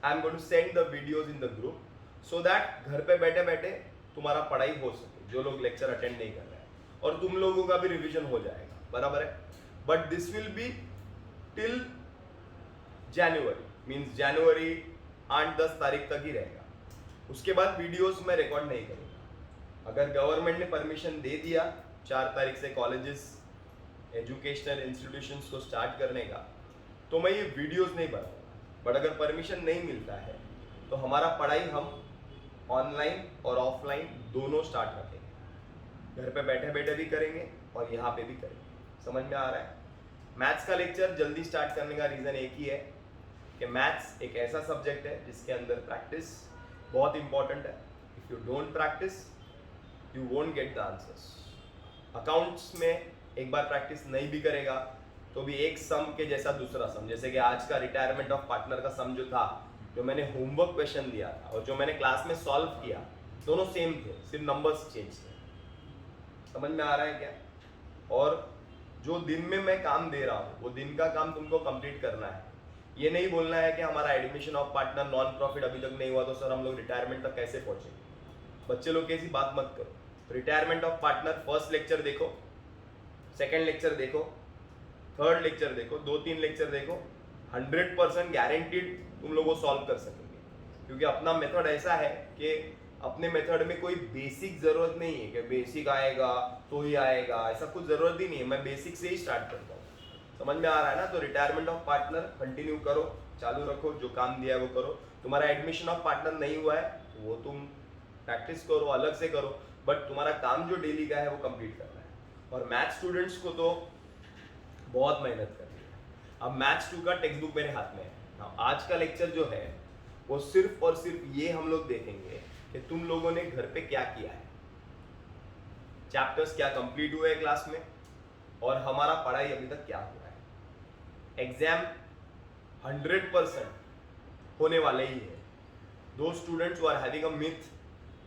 I am going to send the videos in the group so that घर पे बैठे बैठे तुम्हारा पढ़ाई हो सके, जो लोग लेक्चर अटेंड नहीं कर रहे हैं, और तुम लोगों का भी रिवीजन हो जाएगा, बराबर है। But this will be till January, means जनवरी 8-10 तारीख तक ही रहेगा। उसके बाद वीडियोस मैं रिकॉर्ड नहीं करूँगा। अगर गवर्नमेंट ने परमिशन दे दिया 4 तारीख से कॉलेजेस एजुकेशनल इंस्टीट्यूशंस को स्टार्ट करने का, तो मैं ये वीडियोस नहीं बनाऊंगा। बट अगर परमिशन नहीं मिलता है तो हमारा पढ़ाई हम ऑनलाइन और ऑफलाइन दोनों स्टार्ट रखेंगे, घर पे बैठे बैठे भी करेंगे और यहाँ पे भी करेंगे। समझ में आ रहा है? मैथ्स का लेक्चर जल्दी स्टार्ट करने का रीज़न एक ही है कि मैथ्स एक ऐसा सब्जेक्ट है जिसके अंदर प्रैक्टिस बहुत इंपॉर्टेंट है। If you don't practice you won't get the answers. Accounts में एक बार प्रैक्टिस नहीं भी करेगा तो भी एक सम के जैसा दूसरा सम, जैसे कि आज का रिटायरमेंट ऑफ पार्टनर का सम जो था, जो मैंने होमवर्क क्वेश्चन दिया था और जो मैंने क्लास में सॉल्व किया, दोनों सेम थे, सिर्फ नंबर्स चेंज थे। समझ में आ रहा है क्या? और जो दिन में मैं काम दे रहा हूँ वो दिन का काम तुमको कंप्लीट करना है। ये नहीं बोलना है कि हमारा admission of partner non profit अभी तक नहीं हुआ तो सर हम लोग रिटायरमेंट तक कैसे पहुंचेंगे। बच्चे लोग कैसी बात मत करो। Retirement of partner first lecture देखो, सेकेंड लेक्चर देखो, थर्ड लेक्चर देखो, 2-3 लेक्चर देखो, 100% गारंटीड तुम लोग वो सॉल्व कर सकेंगे। क्योंकि अपना मेथड ऐसा है कि अपने मेथड में कोई बेसिक जरूरत नहीं है कि बेसिक आएगा तो ही आएगा, ऐसा कुछ जरूरत ही नहीं है। मैं बेसिक से ही स्टार्ट करता हूँ। समझ में आ रहा है ना? तो रिटायरमेंट ऑफ पार्टनर कंटिन्यू करो, चालू रखो, जो काम दिया है वो करो। तुम्हारा एडमिशन ऑफ पार्टनर नहीं हुआ है वो तुम प्रैक्टिस करो, अलग से करो, बट तुम्हारा काम जो डेली का है वो कंप्लीट करना है। और मैथ स्टूडेंट्स को तो बहुत मेहनत करनी है। अब मैथ्स 2 का टेक्स्ट बुक मेरे हाथ में है। आज का लेक्चर जो है वो सिर्फ और सिर्फ ये हम लोग देखेंगे कि तुम लोगों ने घर पे क्या किया है, चैप्टर्स क्या कंप्लीट हुए हैं क्लास में, और हमारा पढ़ाई अभी तक क्या हुआ है। एग्जाम 100% होने वाले ही है। दो students who are having a myth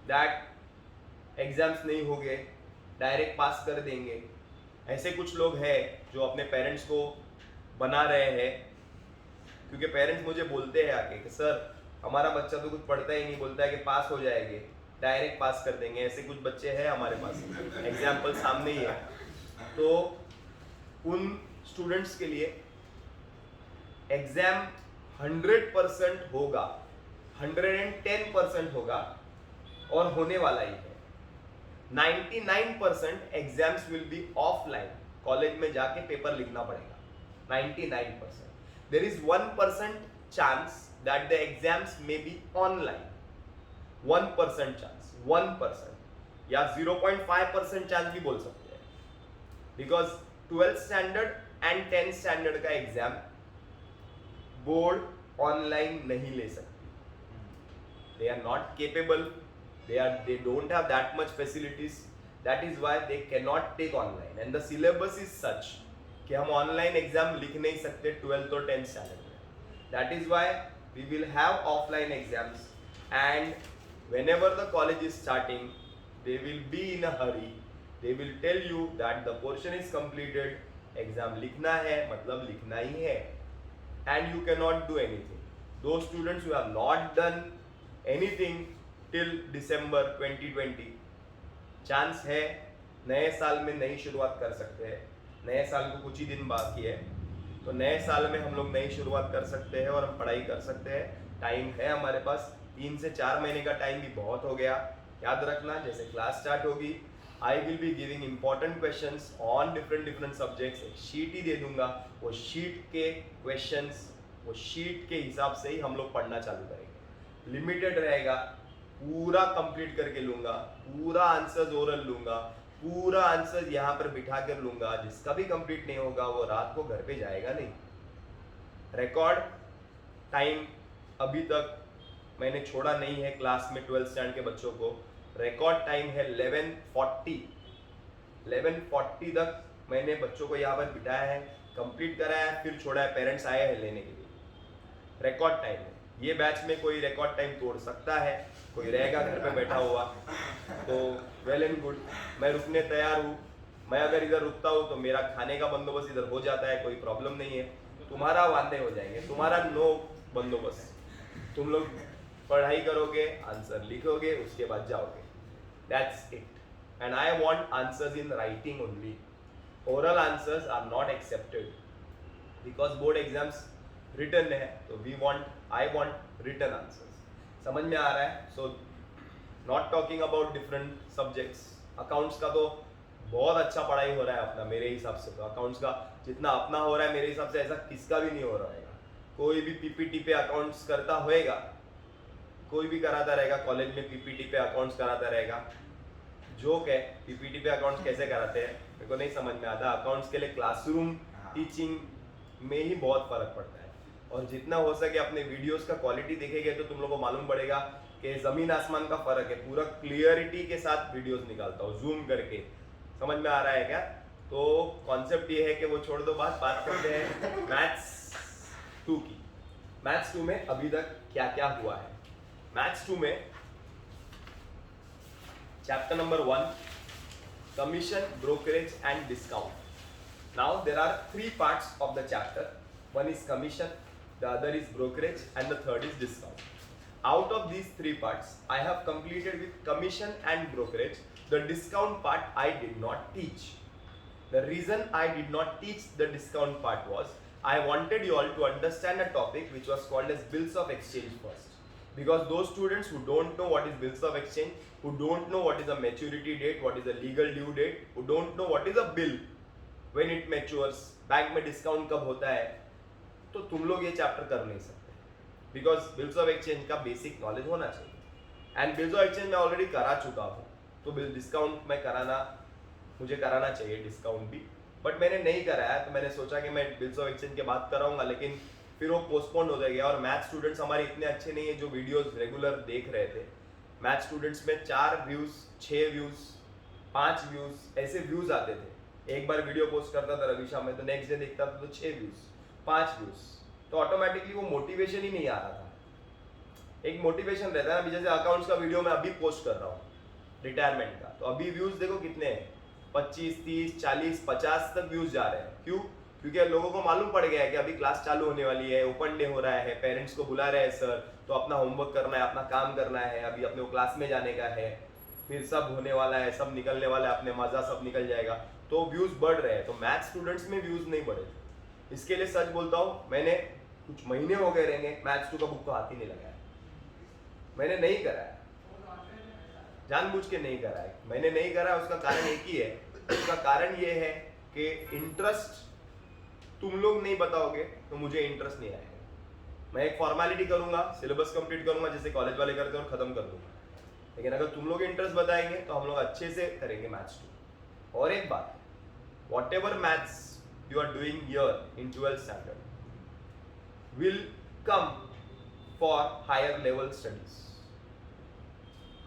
that exams नहीं हो गए, डायरेक्ट पास कर देंगे, ऐसे कुछ लोग हैं जो अपने पेरेंट्स को बना रहे हैं। क्योंकि पेरेंट्स मुझे बोलते हैं आके कि सर हमारा बच्चा तो कुछ पढ़ता ही नहीं, बोलता है कि पास हो जाएंगे, डायरेक्ट पास कर देंगे। ऐसे कुछ बच्चे हैं हमारे पास, एग्जाम्पल सामने ही है। तो उन स्टूडेंट्स के लिए एग्जाम 100% होगा, 110% होगा और होने वाला ही है। 99% exams will be offline, college में जाके पेपर लिखना पड़ेगा। 99%। There is 1% chance that the exams may be online. 1% chance, 1% या 0.5% चांस भी बोल सकते हैं, because 12th standard and 10th standard का एग्जाम बोर्ड ऑनलाइन नहीं ले सकती। They are not capable, they don't have that much facilities, that is why they cannot take online, and the syllabus is such कि हम online exam लिख नहीं सकते 12th और 10th स्टैंडर्ड में। That is why we will have offline exams, and whenever the college is starting they will be in a hurry, they will tell you that the portion is completed, exam लिखना है मतलब लिखना ही है, and you cannot do anything. Those students who have not done anything till December 2020, chance है नए साल में नई शुरुआत कर सकते हैं। नए साल को कुछ ही दिन बाकी है, तो नए साल में हम लोग नई शुरुआत कर सकते हैं और हम पढ़ाई कर सकते हैं। टाइम है हमारे पास, 3 से 4 महीने का टाइम भी बहुत हो गया। याद रखना, जैसे क्लास स्टार्ट होगी I will be giving important questions on different subjects. एक शीट ही दे दूंगा, वो शीट के क्वेश्चंस, वो शीट के हिसाब से ही हम लोग पढ़ना चालू करेंगे। लिमिटेड रहेगा, पूरा कंप्लीट करके लूंगा, पूरा आंसर्स ओरल लूंगा, पूरा आंसर यहाँ पर बिठा कर लूंगा। जिसका भी कंप्लीट नहीं होगा वो रात को घर पे जाएगा नहीं। रिकॉर्ड टाइम अभी तक मैंने छोड़ा नहीं है क्लास में 12th स्टैंडर्ड के बच्चों को। रिकॉर्ड टाइम है 11:40। 11:40 तक मैंने बच्चों को यहाँ पर बिठाया है, कंप्लीट कराया है, फिर छोड़ा है, पेरेंट्स आए हैं लेने के लिए। रिकॉर्ड टाइम है। ये बैच में कोई रिकॉर्ड टाइम तोड़ सकता है, कोई रहेगा घर पे बैठा हुआ तो वेल एंड गुड, मैं रुकने तैयार हूँ। मैं अगर इधर रुकता हूँ तो मेरा खाने का बंदोबस्त इधर हो जाता है, कोई प्रॉब्लम नहीं है। तुम्हारा वादे हो जाएंगे, तुम्हारा नो बंदोबस्त। तुम लोग पढ़ाई करोगे, आंसर लिखोगे, उसके बाद जाओगे, that's it. And I want answers in writing only. Oral answers are not accepted because board exams written है, तो आई वांट रिटर्न आंसर्स। समझ में आ रहा है? So not talking about different subjects. Accounts का तो बहुत अच्छा पढ़ाई हो रहा है अपना, मेरे हिसाब से तो अकाउंट्स का जितना अपना हो रहा है मेरे हिसाब से ऐसा किसका भी नहीं हो रहा है। कोई भी पीपीटी पे अकाउंट्स करता होएगा, कोई भी कराता रहेगा कॉलेज में, पीपीटी पे अकाउंट्स कराता रहेगा। जोक है, पीपीटी पे अकाउंट्स कैसे कराते हैं मेरे को नहीं समझ में आता। अकाउंट्स के लिए क्लासरूम टीचिंग में ही बहुत फर्क पड़ता है। और जितना हो सके अपने वीडियोस का क्वालिटी देखेंगे तो तुम लोगों को मालूम पड़ेगा कि जमीन आसमान का फर्क है। पूरा क्लियरिटी के साथ वीडियोस निकालता हूँ जूम करके। समझ में आ रहा है क्या? तो कॉन्सेप्ट ये है कि वो छोड़ दो, बात करते हैं मैथ्स 2 की। मैथ्स 2 में अभी तक क्या क्या हुआ है। मैथ्स 2 में chapter number 1 commission, brokerage and discount. Now there are 3 parts of the chapter. One is commission, the other is brokerage, and the third is discount. Out of these 3 parts, I have completed with commission and brokerage. The discount part I did not teach. The reason I did not teach the discount part was I wanted you all to understand a topic which was called as bills of exchange first. Because those students who don't know what is bills of exchange, who don't know what is a maturity date, what is a legal due date, who don't know what is a bill, when it matures, bank में discount कब होता है, तो तुम लोग ये chapter कर नहीं सकते। बिकॉज बिल्स ऑफ एक्सचेंज का बेसिक नॉलेज होना चाहिए। एंड बिल्स ऑफ एक्सचेंज मैं ऑलरेडी करा चुका हूँ, तो बिल डिस्काउंट मुझे कराना चाहिए डिस्काउंट भी, बट मैंने नहीं कराया। तो मैंने सोचा कि मैं बिल्स ऑफ एक्सचेंज के बाद कराऊंगा, लेकिन फिर वो पोस्टपोन हो जाएगा। और मैथ स्टूडेंट्स हमारे इतने अच्छे नहीं है जो वीडियोस रेगुलर देख रहे थे। मैथ स्टूडेंट्स में 4 व्यूज, 6 व्यूज, 5 व्यूज ऐसे व्यूज आते थे। एक बार वीडियो पोस्ट करता था रविशा में, तो नेक्स्ट डे देखता था तो 6 व्यूज, 5 व्यूज, तो ऑटोमेटिकली वो मोटिवेशन ही नहीं आ रहा था। एक मोटिवेशन रहता है ना, जैसे अकाउंट्स का वीडियो मैं अभी पोस्ट कर रहा हूँ रिटायरमेंट का, तो अभी व्यूज देखो कितने हैं, 25, 30, 40, 50 तक व्यूज जा रहे हैं। क्यों? क्योंकि लोगों को मालूम पड़ गया है कि अभी क्लास चालू होने वाली है, ओपन डे हो रहा है, पेरेंट्स को बुला रहे हैं सर, तो अपना होमवर्क करना है, अपना काम करना है, अभी अपने क्लास में जाने का है, फिर सब होने वाला है, सब निकलने वाला है, अपने मजा सब निकल जाएगा, तो व्यूज बढ़ रहे हैं। तो मैथ स्टूडेंट्स में व्यूज नहीं बढ़े। इसके लिए सच बोलता हूँ, मैंने कुछ महीने हो गए रहेंगे मैथ्स 2 का बुक को हाथ ही नहीं लगाया। मैंने नहीं कराया, जानबूझ के नहीं कराया। मैंने नहीं कराया, उसका कारण एक ही है। उसका कारण ये है कि इंटरेस्ट तुम लोग नहीं बताओगे तो मुझे इंटरेस्ट नहीं आएगा। मैं एक फॉर्मेलिटी करूंगा, सिलेबस कंप्लीट करूंगा जैसे कॉलेज वाले करते हैं और खत्म कर दूंगा, लेकिन अगर तुम लोग इंटरेस्ट बताएंगे तो हम लोग अच्छे से करेंगे मैथ्स 2। और एक बात, whatever maths you are doing here in 12th standard will come for higher level studies.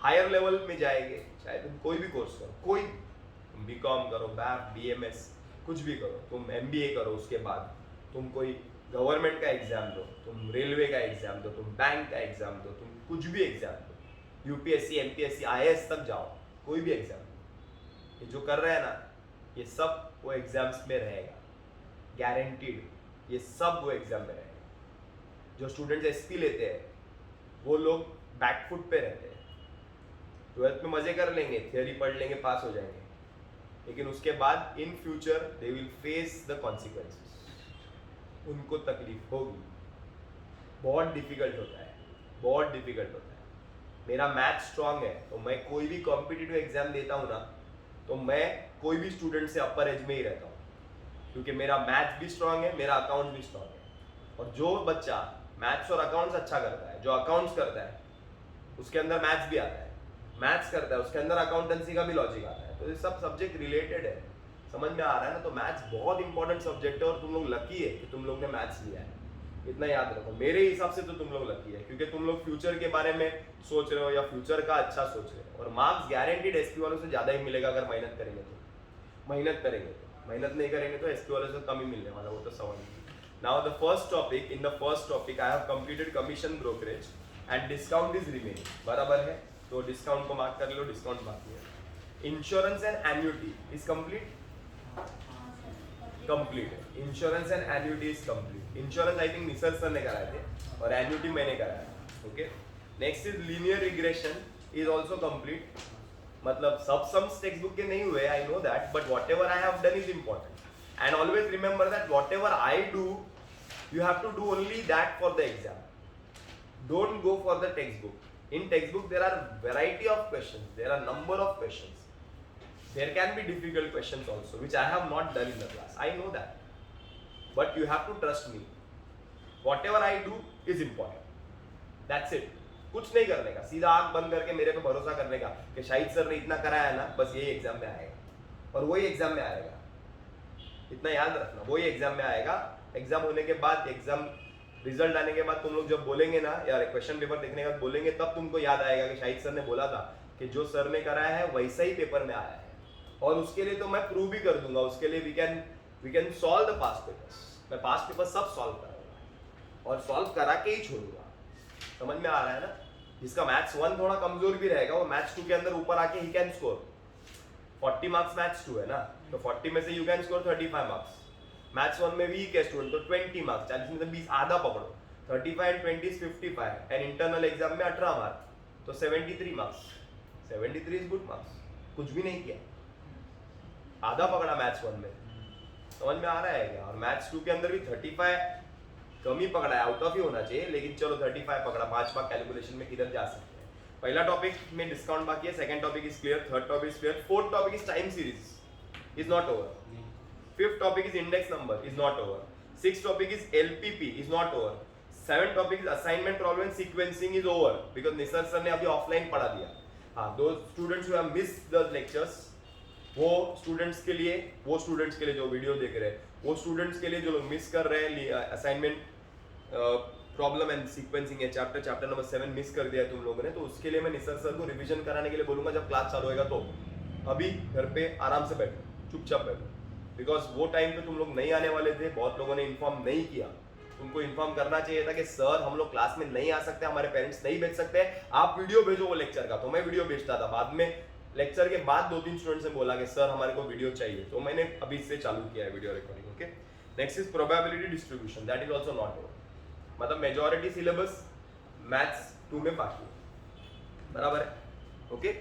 Higher level में जाएंगे, चाहे तुम कोई भी कोर्स करो, कोई तुम बीकॉम करो, बैफ, बीएमएस, कुछ भी करो, तुम एमबीए करो, उसके बाद तुम कोई गवर्नमेंट का एग्जाम दो, तुम रेलवे का एग्जाम दो, तुम बैंक का एग्जाम दो, तुम कुछ भी एग्जाम दो, यूपीएससी, एमपीएससी, आईएएस तक जाओ, कोई भी एग्जाम, ये जो कर रहे हैं ना, ये सब वो एग्जाम्स में रहेगा, गारंटीड। ये सब वो एग्जाम में रहेगा। जो स्टूडेंट्स एसपी लेते हैं वो लोग बैकफुट पे रहते हैं। 12th में मजे कर लेंगे, थियोरी पढ़ लेंगे, पास हो जाएंगे, लेकिन उसके बाद in future they will face the consequences. उनको तकलीफ होगी, बहुत डिफिकल्ट होता है, बहुत डिफिकल्ट होता है। मेरा मैथ स्ट्रांग है तो मैं कोई भी कॉम्पिटिटिव एग्जाम देता हूँ ना, तो मैं कोई भी स्टूडेंट से अपर एज में ही रहता हूँ, क्योंकि मेरा मैथ्स भी स्ट्रांग है, मेरा अकाउंट भी स्ट्रांग है। और जो बच्चा मैथ्स और अकाउंट्स अच्छा करता है, जो अकाउंट्स करता है उसके अंदर मैथ्स भी आता है, मैथ्स करता है उसके अंदर अकाउंटेंसी का भी लॉजिक आता है, तो ये सब सब्जेक्ट रिलेटेड है। समझ में आ रहा है ना? तो मैथ्स बहुत इंपॉर्टेंट सब्जेक्ट है और तुम लोग लकी है कि तुम लोग ने मैथ्स लिया है, इतना याद रखो। मेरे हिसाब से तो तुम लोग लकी है, क्योंकि तुम लोग फ्यूचर के बारे में सोच रहे हो या फ्यूचर का अच्छा सोच रहे हो। और मार्क्स गारंटीड एसपी वालों से ज़्यादा ही मिलेगा अगर मेहनत करेंगे तो। मेहनत नहीं करेंगे तो एसपी वालों से कम ही मिलने वाला, वो तो सवाल नहीं। Now the first topic, in the first topic I have completed commission, brokerage and discount is remaining. बराबर है, तो डिस्काउंट को मार्क कर लो, डिस्काउंट बाकी है। Insurance and annuity is complete, complete है। Insurance and annuity is complete. Insurance I think Nisar sir ने कराए थे और एन्युटी मैंने कराया। Okay. Next is linear regression is also complete. मतलब सब सम्स टेक्स्ट बुक के नहीं हुए, I know that, but whatever I have done is important. And always remember that whatever I do, you have to do only that for the exam. Don't go for the textbook. In textbook there are variety of questions, there are number of questions. There can be difficult questions also, which I have not done in the class. I know that. But you have to trust me. Whatever I do is important. That's it. कुछ नहीं करने का, सीधा आंख बंद करके मेरे पे भरोसा करने का कि शाहिद सर ने इतना कराया ना, बस यही एग्जाम में आएगा और वही एग्जाम में आएगा. इतना याद रखना, वही एग्जाम में आएगा. एग्जाम होने के बाद, एग्जाम रिजल्ट आने के बाद तुम लोग जब बोलेंगे ना, या क्वेश्चन पेपर देखने के बाद बोलेंगे, तब तुमको याद आएगा कि शाहिद सर ने बोला था कि जो सर ने कराया है वैसा ही पेपर में आया है. और उसके लिए तो मैं प्रूव भी कर दूंगा. उसके लिए we can solve the past papers. मैं पास्ट पेपर सब सॉल्व करूंगा और सॉल्व करा के ही छोड़ूंगा. समझ में आ रहा है ना. जिसका मैथ्स 1 थोड़ा कमजोर भी रहेगा, वो मैथ्स 2 के अंदर ऊपर आके he can score 40 marks. Maths 2 है ना, तो 40 में से you can score 35 marks. Maths 1 में वीक है स्टूडेंट, तो 20 मार्क्स, 40 में से 20 आधा पकड़ो, 35 and 20 is 55. And internal exam में 18 मार्क्स, तो 73 मार्क्स. 73 is good marks. कुछ भी नहीं किया, आधा पकड़ा मैथ्स 1 में. समझ में आ रहा है क्या. और मैथ्स 2 के अंदर भी 35 कम ही पकड़ा है, आउट ऑफ ही होना चाहिए, लेकिन चलो 35 पकड़ा. 5 मार्क कैलकुलेशन में किधर जा सकते हैं. पहला टॉपिक में डिस्काउंट बाकी है, second topic is clear, third topic is clear, fourth topic is time series is not over, fifth topic is index number is not over, sixth topic is LPP is not over, seventh topic is assignment problem and sequencing is over because Nisar sir ने अभी offline पढ़ा दिया. हाँ, दो students who have missed the lectures, वो students के लिए जो वीडियो देख रहे हैं, वो स्टूडेंट्स के लिए जो लोग मिस कर रहे हैं असाइनमेंट प्रॉब्लम एंड सीक्वेंसिंग है, चैप्टर नंबर 7 मिस कर दिया है तुम लोगों ने, तो उसके लिए मैं निसर सर को रिवीजन कराने के लिए बोलूंगा जब क्लास चालू होएगा. तो अभी घर पे आराम से बैठो, चुपचाप बैठो, बिकॉज वो टाइम पे तुम लोग नहीं आने वाले थे. बहुत लोगों ने इन्फॉर्म नहीं किया. तुमको इन्फॉर्म करना चाहिए था कि सर हम लोग क्लास में नहीं आ सकते, हमारे पेरेंट्स नहीं भेज सकते, आप वीडियो भेजो वो लेक्चर का. तो मैं वीडियो भेजता था. बाद में लेक्चर के बाद 2-3 स्टूडेंट्स ने बोला कि सर हमारे को वीडियो चाहिए, तो मैंने अभी से चालू किया है video recording. Okay. Next is probability distribution, that is also not over. मतलब मेजॉरिटी सिलेबस मैथ्स 2 में बाकी है, बराबर है. ओके.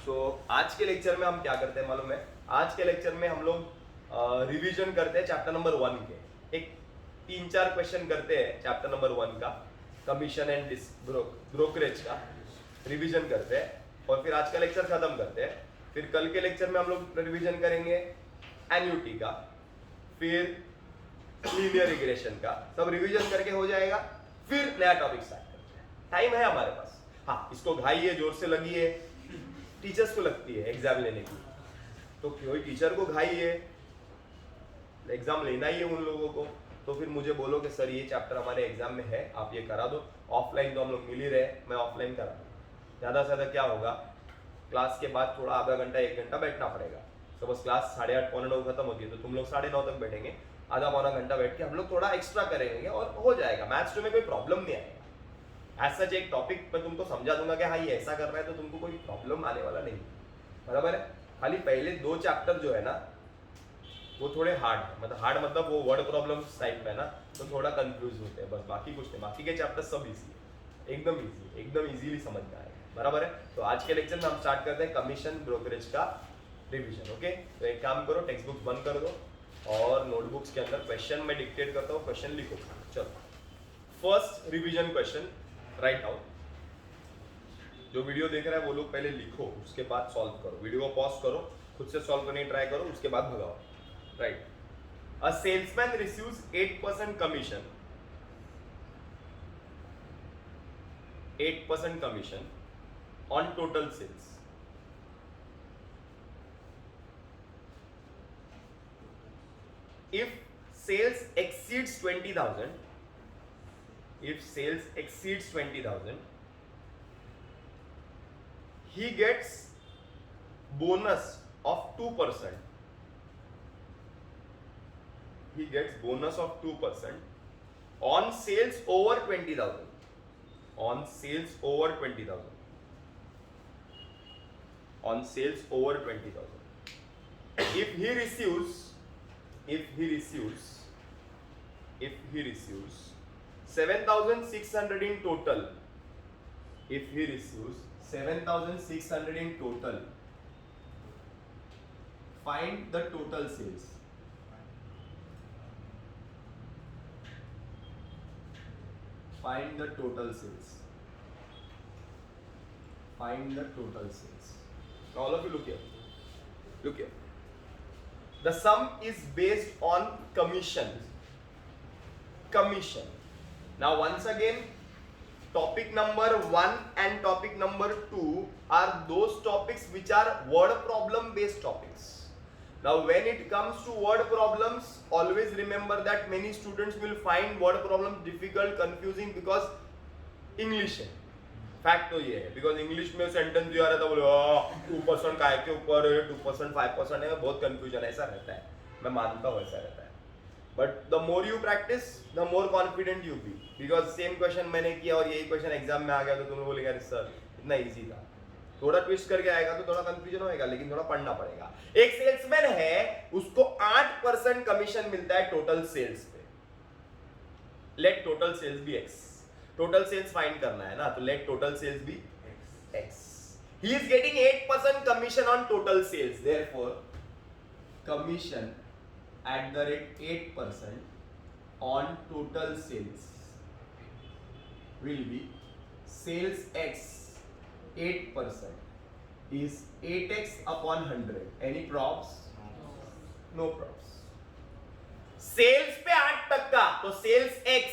सो आज के लेक्चर में हम क्या करते हैं मालूम है. आज के लेक्चर में हम लोग रिवीजन करते हैं चैप्टर नंबर 1 के. एक 3-4 क्वेश्चन करते हैं चैप्टर नंबर 1 का, कमीशन एंड ब्रोकरेज का रिवीजन करते हैं, और फिर आज का लेक्चर खत्म करते हैं. फिर कल के लेक्चर में हम लोग रिवीजन करेंगे एन्युटी का, फिर लीनियर रिग्रेशन का. सब रिवीजन करके हो जाएगा, फिर नया टॉपिक स्टार्ट करते हैं. टाइम है हमारे पास. हाँ, इसको घाई है, जोर से लगी है, टीचर्स को लगती है एग्जाम लेने की, तो कोई टीचर को घाई है, एग्जाम लेना ही है उन लोगों को, तो फिर मुझे बोलो कि सर ये चैप्टर हमारे एग्जाम में है, आप ये करा दो. ऑफलाइन तो हम लोग मिल ही रहे, मैं ऑफलाइन करा दूँ. ज़्यादा से ज़्यादा क्या होगा, क्लास के बाद थोड़ा आधा घंटा 1 घंटा बैठना पड़ेगा. सपोज क्लास 8:30 पौने 9 खत्म होती है, तो तुम लोग 9:30 तक बैठेंगे, आधा पौना घंटा बैठ के हम लोग थोड़ा एक्स्ट्रा करेंगे और हो जाएगा. मैथ्स 2 में कोई प्रॉब्लम नहीं आएगा. एज सच एक टॉपिक मैं तुमको समझा दूंगा कि हाँ ये ऐसा कर रहा है, तो तुमको कोई प्रॉब्लम आने वाला नहीं, बराबर है. खाली पहले 2 चैप्टर जो है ना वो थोड़े हार्ड है, मतलब वो वर्ड प्रॉब्लम्स टाइप में ना, तो थोड़ा कंफ्यूज होते हैं, बस बाकी कुछ नहीं. बाकी के चैप्टर सब इजी है, एकदम इजीली समझ में आएगा, बराबर है. तो आज के लेक्चर में हम स्टार्ट करते हैं कमीशन ब्रोकरेज का रिवीजन. ओके. तो एक काम करो, टेक्स्ट बुक्स बंद कर दो और नोटबुक्स के अंदर क्वेश्चन मैं डिक्टेट करता हूँ, क्वेश्चन लिखो. चलो, first revision question write down. जो वीडियो देख रहा है वो लोग पहले लिखो, उसके बाद सॉल्व करो. वीडियो को पॉज करो, खुद से सॉल्व करने की ट्राई करो, उसके बाद भगाओ. Right. A salesman receives 8% commission, 8% commission on total sales. If sales exceeds 20,000, he gets bonus of 2%. He gets bonus of 2% on sales over 20,000. On sales over 20,000. On sales over 20,000. If he receives 7,600 in total, if he receives 7,600 in total, find the total sales. Find the total sales. Find the total sales. Now all of you look here. Look here. The sum is based on commission. Commission. Now once again, topic number 1 and topic number 2 are those topics which are word problem based topics. Now when it comes to word problems, always remember that many students will find word problems difficult, confusing because English है. Fact तो ये है, because English में sentence दिया रहता है, बोले 2% काय के ऊपर है, 2% 5% है, बहुत कंफ्यूजन ऐसा रहता है. मैं मानता हूँ ऐसा रहता है, but the more you practise the more confident you be, because same question मैंने किया और यही क्वेश्चन एग्जाम में आ गया तो तुम बोलेगा अरे सर इतना इजी था. थोड़ा ट्विस्ट करके आएगा तो थोड़ा कंफ्यूजन होएगा, लेकिन थोड़ा पढ़ना पड़ेगा. एक सेल्समैन है, उसको 8% कमीशन मिलता है टोटल सेल्स पे. Let total sales be x. Total sales find करना है ना, तो let total sales be x. He is getting 8% commission on total sales. Therefore, commission at the rate 8% on total sales will be sales x 8% is 8x upon 100. Any props? No props. Sales पे 8%, तो sales x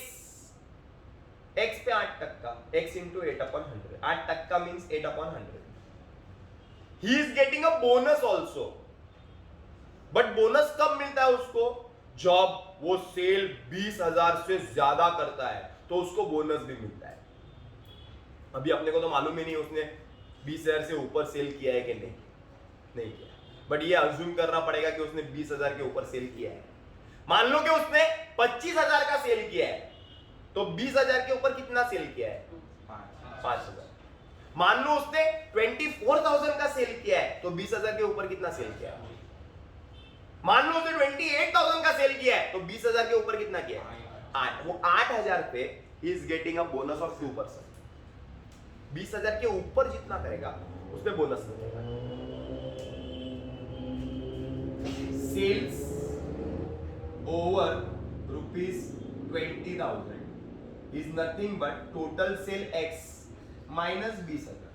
पे 8%, x into 8 upon 100. 8% means 8 upon 100. He is getting a bonus also. But bonus कब मिलता है उसको? जब वो cell 20,000 से ज्यादा करता है तो उसको बोनस भी मिलता है. अभी अपने को तो मालूम ही नहीं उसने 20,000 से ऊपर सेल किया है कि नहीं किया, बट ये अज्यूम करना पड़ेगा कि उसने 20,000 के ऊपर सेल किया है. मान लो कि उसने 25,000 का सेल किया है, तो 20,000 के ऊपर कितना सेल किया है? 5,000. मान लो उसने 24,000 का सेल किया है, तो 20,000 के ऊपर कितना सेल किया है? मान लो उसने 28,000 का सेल किया है, तो 20,000 के ऊपर कितना किया है? 8. वो 8,000 पे is getting a bonus of 2%. 20,000 के ऊपर जितना करेगा उस पे बोनस मिलेगा. Sales over ₹20,000 is nothing but total sale x minus 20,000.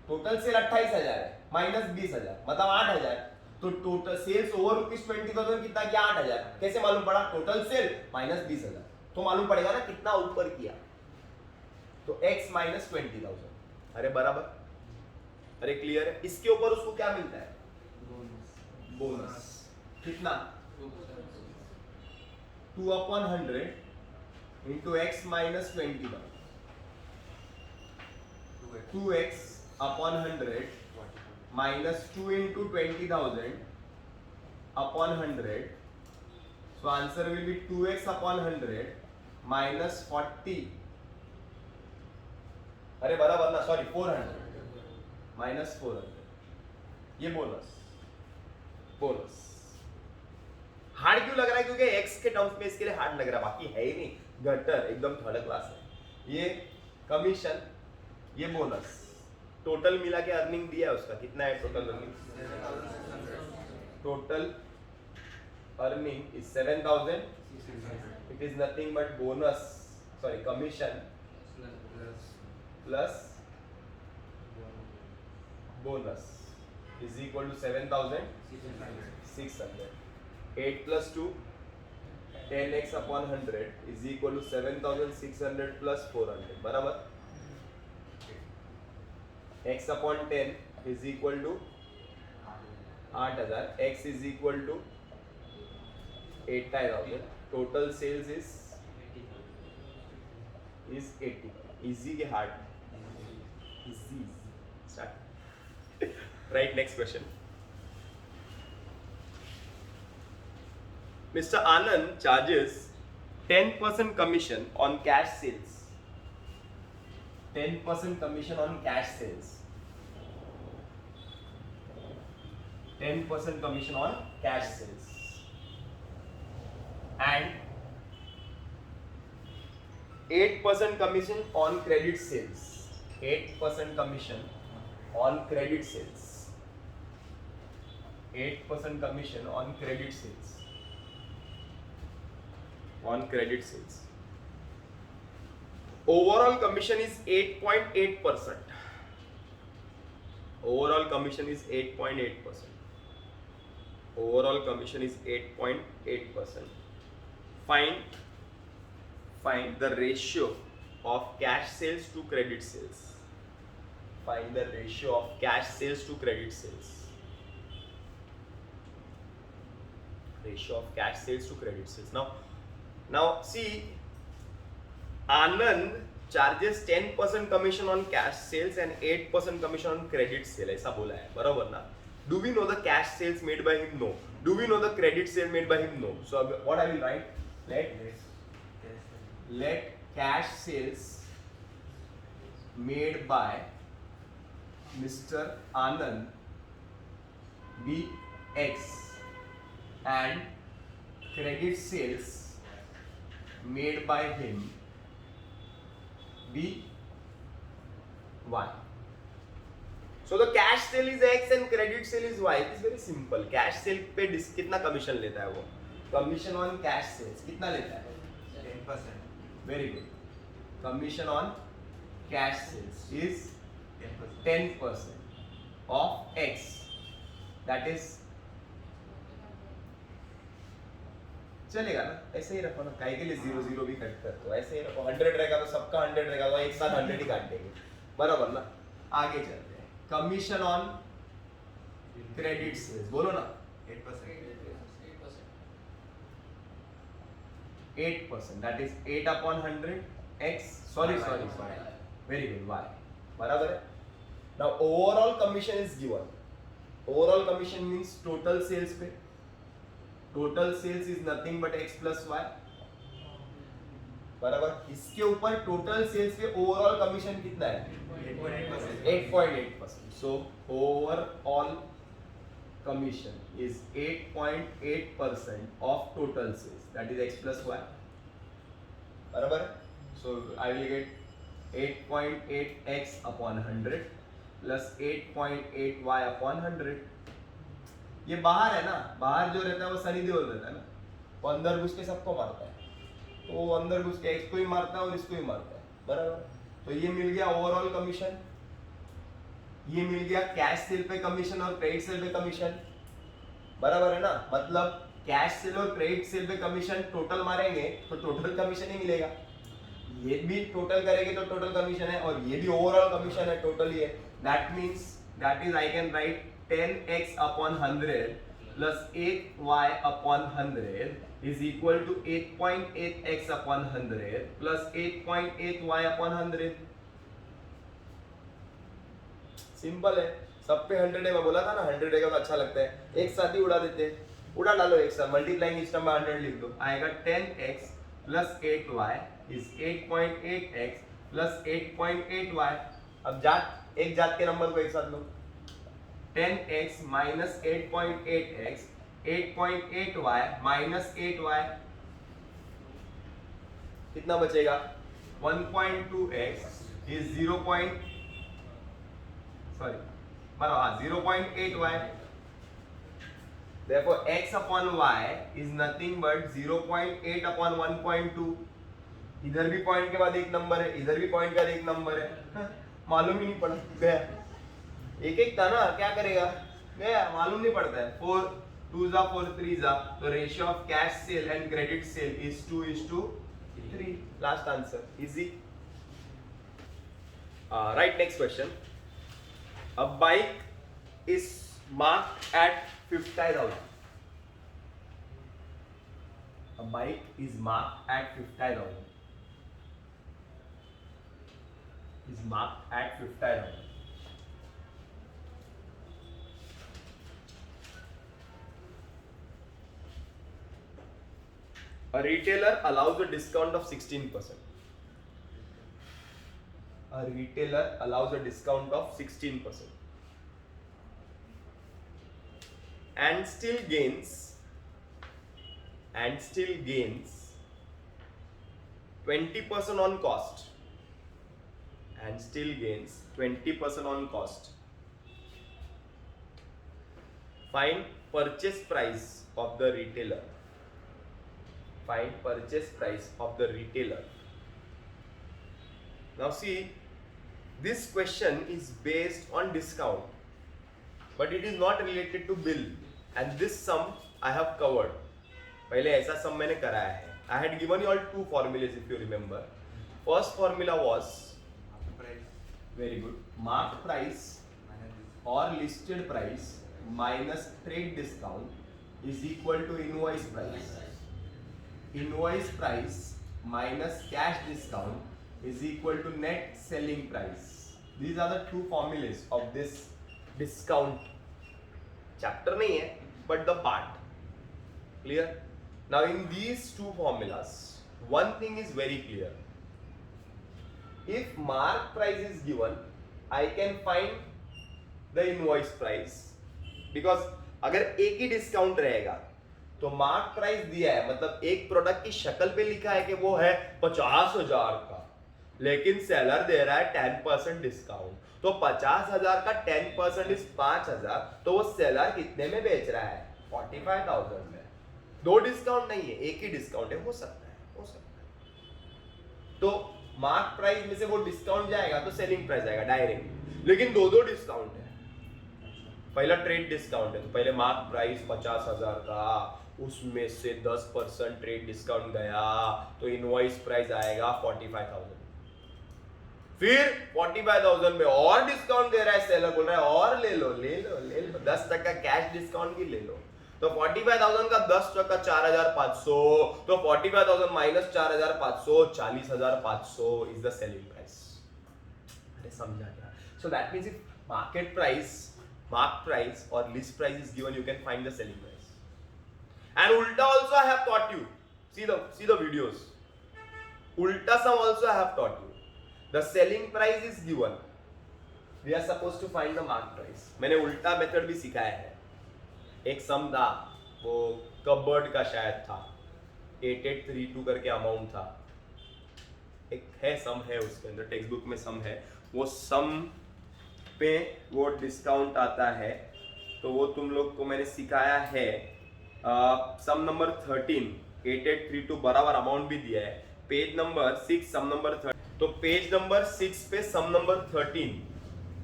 Total sale 28,000 है माइनस 20,000 मतलब 8,000. तो टोटल सेल्स ओवर ₹20,000 कितना किया? 8,000. कैसे मालूम पड़ा? Total sale minus 20,000. तो मालूम पड़ेगा ना कितना ऊपर किया, तो x माइनस 20,000. अरे बराबर, अरे क्लियर है. इसके ऊपर उसको क्या मिलता है? बोनस. कितना? 2 upon 100 into x minus 20,000. 2x upon 100 minus 2 into 20,000 upon 100. So answer will be 2x upon 100 minus 40. अरे बराबर ना, सॉरी 400 minus 400. ये बोनस हार्ड क्यों लग रहा है? क्योंकि x के टर्म्स में इसके लिए हार्ड लग रहा है, बाकी है ही नहीं, गटर एकदम थर्ड क्लास है. ये कमीशन, ये बोनस, टोटल मिला के अर्निंग दिया है उसका. कितना है total earning? Total earning is 7,000. It is nothing but bonus, sorry commission plus bonus is equal to 7,600. 8 plus 2 10x upon 100 is equal to 7,600 plus 400. बराबर. x upon 10 is equal to 8,000. x is equal to 8,000. Total sales is 80. Easy के hard? Easy. Start. Right, next question. Mr. Anand charges 10% commission on cash sales. 10% commission on cash sales. 10% commission on cash sales. And 8% commission on credit sales. 8% commission on credit sales. 8% commission on credit sales. On credit sales. Overall commission is 8.8%. Overall commission is 8.8%. Overall commission is 8.8%. Find the ratio of cash sales to credit sales. Find the ratio of cash sales to credit sales. Ratio of cash sales to credit sales. Now see, Anand charges 10% commission on cash sales and 8% commission on credit sale. ऐसा बोला है, बराबर ना? Do we know the cash sales made by him? No. Do we know the credit sale made by him? No. So what I will write? Let cash sales made by Mr. Anand be X and credit sales made by him be Y. So the cash sale is X and credit sale is Y. It is very simple. Cash sale पे कितना commission लेता है वो? Commission on cash sales कितना लेता है? 10%. Very good. Commission on cash sales is 10% of X. That is, चलेगा ना? ऐसे ही रखो ना, काहे के लिए 0 भी कट कर दो, ऐसे ही रखो. 100 रहेगा तो सबका 100 रहेगा तो एक साथ 100 ही काट देंगे, बराबर ना? आगे चलते हैं. कमीशन ऑन क्रेडिट सेल्स, बोलो ना. 8%. That is 8 upon 100 X. Sorry. Very good. Y. बराबर है. Now overall commission is given. Overall commission means total sales पे. Total sales is nothing but X plus Y. बराबर. इसके ऊपर total sales पे overall commission कितना है? 8.8%. So overall commission is 8.8% of total sales. That is X plus Y. बराबर है. So I will get 8.8x upon 100 plus 8.8y upon 100. ये बाहर है ना, बाहर जो रहता है वो सनी देओल रहता है ना, वो अंदर घुस के सबको मारता है, तो वो अंदर घुस के एक्स को ही मारता है और इसको ही मारता है, बराबर. तो ये मिल गया ओवरऑल कमीशन, ये मिल गया कैश सेल पे कमीशन और क्रेडिट सेल पे कमीशन, बराबर है ना. मतलब कैश सेल और क्रेडिट सेल पे कमीशन टोटल मारेंगे तो टोटल कमीशन ही मिलेगा. ये भी टोटल करेंगे तो टोटल कमीशन है और ये भी ओवरऑल कमीशन है, टोटल ही है. That means that is I can write 10x upon 100 plus 8y upon 100 is equal to 8.8x upon 100 plus 8.8y upon 100. Simple है, सब पे 100 है. मैं बोला था ना 100 रहेगा तो अच्छा लगता है, एक साथ ही उड़ा देते हैं. उड़ा डालो एक साथ, मल्टीप्लाइंग इस टर्म में 100 लिख दो, आएगा 10x plus 8y is 8.8x plus 8.8y. अब एक जात के नंबर को एक साथ लो. 10x minus 8.8x, 8.8y minus 8y, कितना बचेगा? 1.2x is 0.8y. Therefore x upon y is nothing but 0.8 upon 1.2. इधर भी पॉइंट के बाद एक नंबर है, इधर भी पॉइंट के बाद एक नंबर है. मालूम ही नहीं पड़ा, गया. एक था ना, क्या करेगा? गया, मालूम नहीं पड़ता है. 4 2s are 4 3s are. तो ratio of cash cell and credit sale is 2:3. Last answer, easy. Right, next question. A bike is marked at 50,000. A bike is marked at 50,000. Is marked at 50,000. A retailer allows a discount of 16%. A retailer allows a discount of 16% and still gains 20% on cost and still gains 20% on cost. Find purchase price of the retailer. Find purchase price of the retailer. Now see, this question is based on discount, but it is not related to bill, and this sum I have covered. पहले ऐसा sum मैंने कराया है. I had given you all two formulas if you remember. First formula was very good. Mark price or listed price minus trade discount is equal to invoice price. Invoice price minus cash discount is equal to net selling price. These are the two formulas of this discount chapter नहीं है, but the part. Clear? Now in these two formulas, one thing is very clear. If mark price is given, I can find the invoice price, because अगर एक ही discount रहेगा तो mark price दिया है, मतलब एक प्रोडक्ट की शक्ल पे लिखा है कि वो है 50,000 का, लेकिन सेलर दे रहा है 10% डिस्काउंट, तो 50,000 का 10% इज 5,000, तो वो सेलर कितने में बेच रहा है? 45,000 में. दो डिस्काउंट नहीं है, एक ही डिस्काउंट है. हो सकता है. तो मार्क प्राइस में से वो डिस्काउंट जाएगा तो सेलिंग प्राइस आएगा डायरेक्ट, लेकिन दो डिस्काउंट है. पहला ट्रेड डिस्काउंट है, तो पहले मार्क प्राइस 50,000 का, उसमें से 10% ट्रेड डिस्काउंट गया तो इनवॉइस प्राइस आएगा 45,000. फिर 45,000 में और डिस्काउंट दे रहा है सेलर, बोल रहा है और ले लो 10% कैश डिस्काउंट भी ले लो. तो 45,000 का 10% 4,500, तो 45,000 minus 4,500 40,500 is the selling price. अरे समझा क्या? So that means if mark price or list price is given, you can find the selling price. And ulta also I have taught you. See the videos. Ulta sum also I have taught you. The selling price is given. We are supposed to find the mark price. मैंने उल्टा method भी सिखाया है. एक सम था, वो cupboard का शायद था, 8832 करके अमाउंट था. एक है सम है उसके अंदर, टेक्स्ट बुक में सम है. वो सम पे वो डिस्काउंट आता है, तो वो तुम लोग को मैंने सिखाया है. सम नंबर 13 8832 बराबर अमाउंट भी दिया है. पेज नंबर 6 सम नंबर 13. तो पेज नंबर 6 पे सम नंबर 13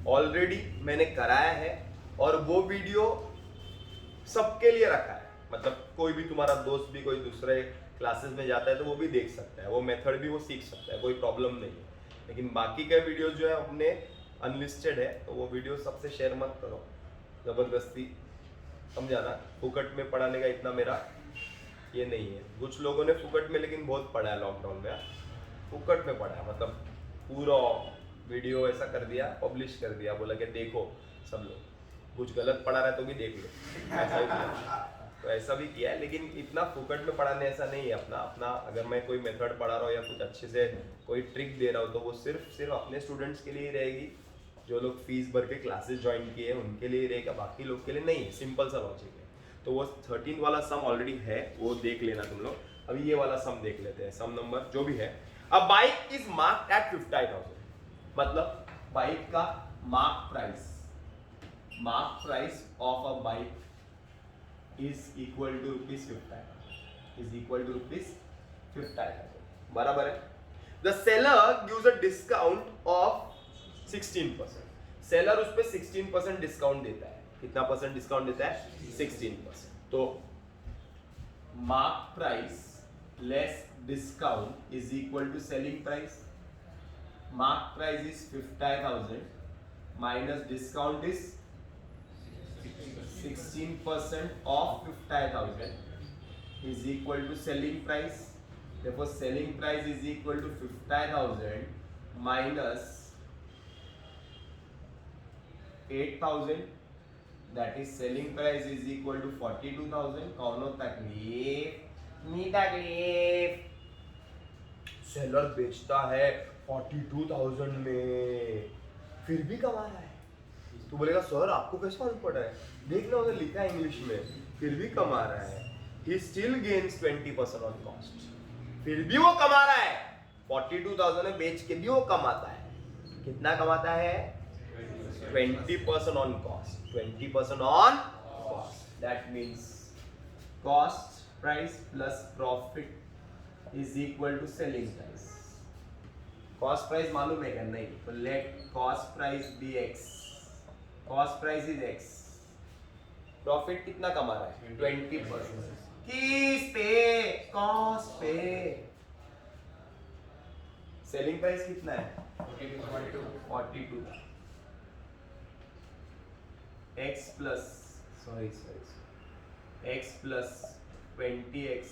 ऑलरेडी मैंने कराया है, और वो वीडियो सबके लिए रखा है. मतलब कोई भी तुम्हारा दोस्त भी कोई दूसरे क्लासेस में जाता है तो वो भी देख सकता है, वो मेथड भी वो सीख सकता है, कोई प्रॉब्लम नहीं है. लेकिन बाकी के वीडियोस जो है अपने अनलिस्टेड है, तो वो वीडियो सबसे शेयर मत करो जबरदस्ती. समझा ना? फुकट में पढ़ाने का इतना मेरा ये नहीं है. कुछ लोगों ने फुकट में लेकिन बहुत पढ़ा है लॉकडाउन में. फुकट में पढ़ा है, मतलब पूरा वीडियो ऐसा कर दिया, पब्लिश कर दिया, बोला कि देखो सब लोग, कुछ गलत पढ़ा रहा है तो भी देख लो. ऐसा भी किया, तो ऐसा भी किया है. लेकिन इतना फुकट में पढ़ाने ऐसा नहीं है. अपना अगर मैं कोई मेथड पढ़ा रहा हूँ या कुछ अच्छे से कोई ट्रिक दे रहा हूँ, तो वो सिर्फ अपने स्टूडेंट्स के लिए ही रहेगी. जो लोग फीस भर के क्लासेस ज्वाइन किए हैं उनके लिए रहेगा, बाकी लोग के लिए नहीं है. सिंपल सा लॉजिक है. तो वो 13 वाला सम ऑलरेडी है, वो देख लेना तुम लोग. अभी ये वाला सम देख लेते हैं. सम नंबर जो भी है, a bike is marked at 50,000, मतलब बाइक का mark price of a bike is equal to ₹50,000. बराबर है. The seller gives a discount of 16%. Seller उस पे 16% डिस्काउंट देता है. कितना परसेंट डिस्काउंट देता है? 16%. तो mark price less discount is equal to selling price. Mark price is 50,000 minus discount is 16% of 50,000 is equal to selling price. Therefore selling price is equal to 50,000 minus 8,000, that is selling price is equal to 42,000. कौनो तकलीफ नहीं तकलीफ. Seller बेचता है 42,000 में, फिर भी कमा रहा है. तो बोलेगा सर आपको कैसे मालूम पड़ रहा है? देखना उधर लिखा है इंग्लिश में, फिर भी कमा रहा है. He still gains 20% on cost. फिर भी वो कमा रहा है. 42,000 में बेच के भी वो कमाता है. कितना कमाता है? 20% on cost, 20% on cost. That means cost price plus profit is equal to selling price. Cost price मालूम है क्या? नहीं. तो let cost price be x. Cost price is x. Profit कितना कमा रहा है? 20%. किस पे? कॉस्ट पे. सेलिंग प्राइस कितना है? 42. X plus sorry x plus 20x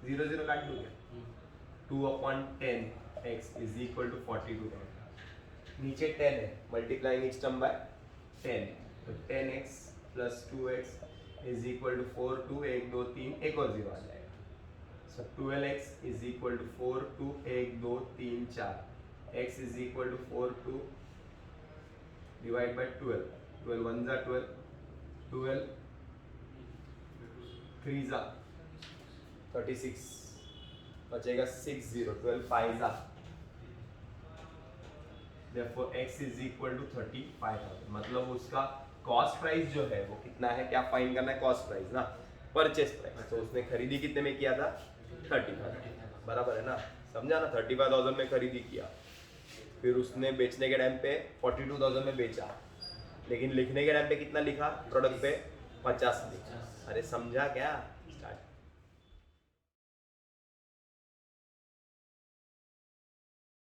0 काट दूंगा. 2/10 x इज इक्वल टू 42. नीचे 10 है, मल्टीप्लाइंग ईच टर्म बाय 10. तो 10x plus 2x is equal to 4 2 1 2 3 एक और 0 आ जाएगा. So 12x is equal to 4 2 1 2 3 4. x is equal to 4 2 divide by 12. 12 1 जा 12, 12 3 जा 36, बचेगा 6 0. 12 5 जा. Therefore x is equal to 35,000. मतलब उसका कॉस्ट प्राइस जो है वो कितना है? क्या फाइंड करना है? कॉस्ट प्राइस ना, परचेस प्राइस. तो उसने खरीदी कितने में किया था? 35,000. बराबर है ना? समझा ना? 35,000 में खरीदी किया, फिर उसने बेचने के टाइम पे 42,000 में बेचा, लेकिन लिखने के टाइम पे कितना लिखा? प्रोडक्ट पे 50 लिखा. अरे समझा क्या?